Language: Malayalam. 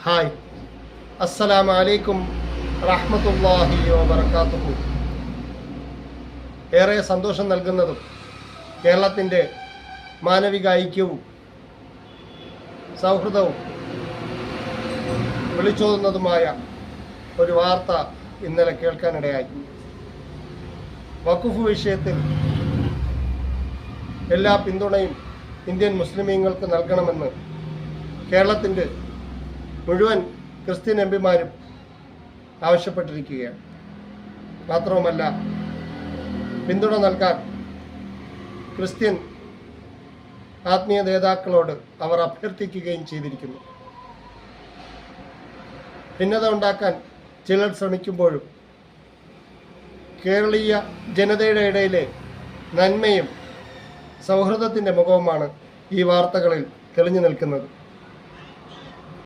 ഹായ്, അസ്സലാമു അലൈക്കും റഹ്മത്തുള്ളാഹി വബറകാതുഹു. ഏറെ സന്തോഷം നൽകുന്നതും കേരളത്തിൻ്റെ മാനവിക ഐക്യവും സൗഹൃദവും വിളിച്ചോതുന്നതുമായ ഒരു വാർത്ത ഇന്നലെ കേൾക്കാനിടയായി. വഖഫ് വിഷയത്തിൽ എല്ലാ പിന്തുണയും ഇന്ത്യൻ മുസ്ലിമീങ്ങൾക്ക് നൽകണമെന്ന് കേരളത്തിൻ്റെ മുഴുവൻ ക്രിസ്ത്യൻ എംപിമാരും ആവശ്യപ്പെട്ടിരിക്കുകയാണ്. മാത്രവുമല്ല, പിന്തുണ നൽകാൻ ക്രിസ്ത്യൻ ആത്മീയ നേതാക്കളോട് അവർ അഭ്യർത്ഥിക്കുകയും ചെയ്തിരിക്കുന്നു. ഭിന്നത ഉണ്ടാക്കാൻ ചിലർ ശ്രമിക്കുമ്പോഴും കേരളീയ ജനതയുടെ ഇടയിലെ നന്മയും സൗഹൃദത്തിൻ്റെ മുഖവുമാണ് ഈ വാർത്തകളിൽ തെളിഞ്ഞു നിൽക്കുന്നത്.